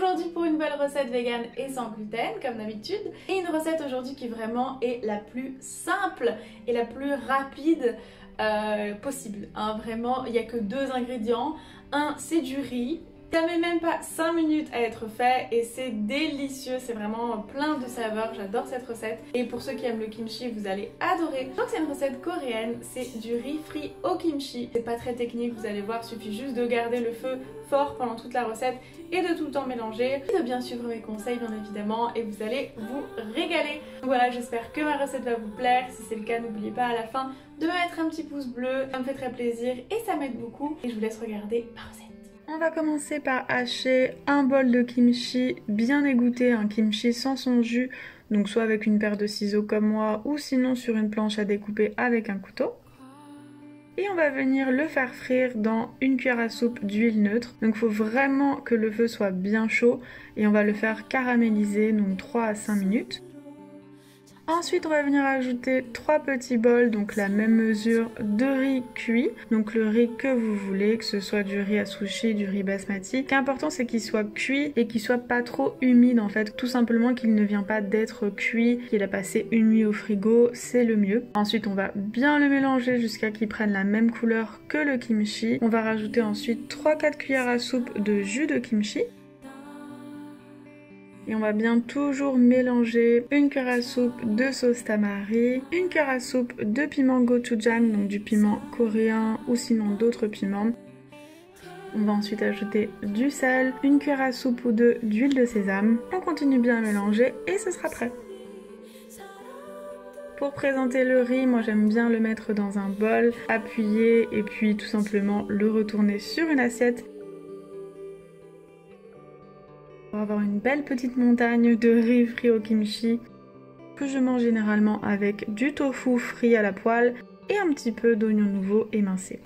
aujourd'hui pour une nouvelle recette vegan et sans gluten comme d'habitude. Et une recette aujourd'hui qui vraiment est la plus simple et la plus rapide possible. Vraiment, il n'y a que 2 ingrédients. Un, c'est du riz. Ça met même pas 5 minutes à être fait et c'est délicieux, c'est vraiment plein de saveurs, j'adore cette recette. Et pour ceux qui aiment le kimchi, vous allez adorer. Donc c'est une recette coréenne, c'est du riz frit au kimchi. C'est pas très technique, vous allez voir, il suffit juste de garder le feu fort pendant toute la recette et de tout le temps mélanger. Et de bien suivre mes conseils bien évidemment et vous allez vous régaler. Donc voilà, j'espère que ma recette va vous plaire. Si c'est le cas, n'oubliez pas à la fin de mettre un petit pouce bleu, ça me fait très plaisir et ça m'aide beaucoup. Et je vous laisse regarder ma recette. On va commencer par hacher un bol de kimchi bien égoutté, un kimchi sans son jus, donc soit avec une paire de ciseaux comme moi ou sinon sur une planche à découper avec un couteau. Et on va venir le faire frire dans une cuillère à soupe d'huile neutre. Donc il faut vraiment que le feu soit bien chaud et on va le faire caraméliser, donc 3 à 5 minutes. Ensuite, on va venir ajouter 3 petits bols, donc la même mesure de riz cuit. Donc le riz que vous voulez, que ce soit du riz à sushi, du riz basmati. Ce qui est important, c'est qu'il soit cuit et qu'il soit pas trop humide en fait. Tout simplement qu'il ne vient pas d'être cuit, qu'il a passé une nuit au frigo, c'est le mieux. Ensuite, on va bien le mélanger jusqu'à qu'il prenne la même couleur que le kimchi. On va rajouter ensuite 3-4 cuillères à soupe de jus de kimchi. Et on va bien toujours mélanger une cuillère à soupe de sauce tamari, une cuillère à soupe de piment gochujang, donc du piment coréen ou sinon d'autres piments. On va ensuite ajouter du sel, une cuillère à soupe ou 2 d'huile de sésame. On continue bien à mélanger et ce sera prêt. Pour présenter le riz, moi j'aime bien le mettre dans un bol, appuyer et puis tout simplement le retourner sur une assiette. Pour avoir une belle petite montagne de riz frit au kimchi que je mange généralement avec du tofu frit à la poêle et un petit peu d'oignons nouveaux émincés.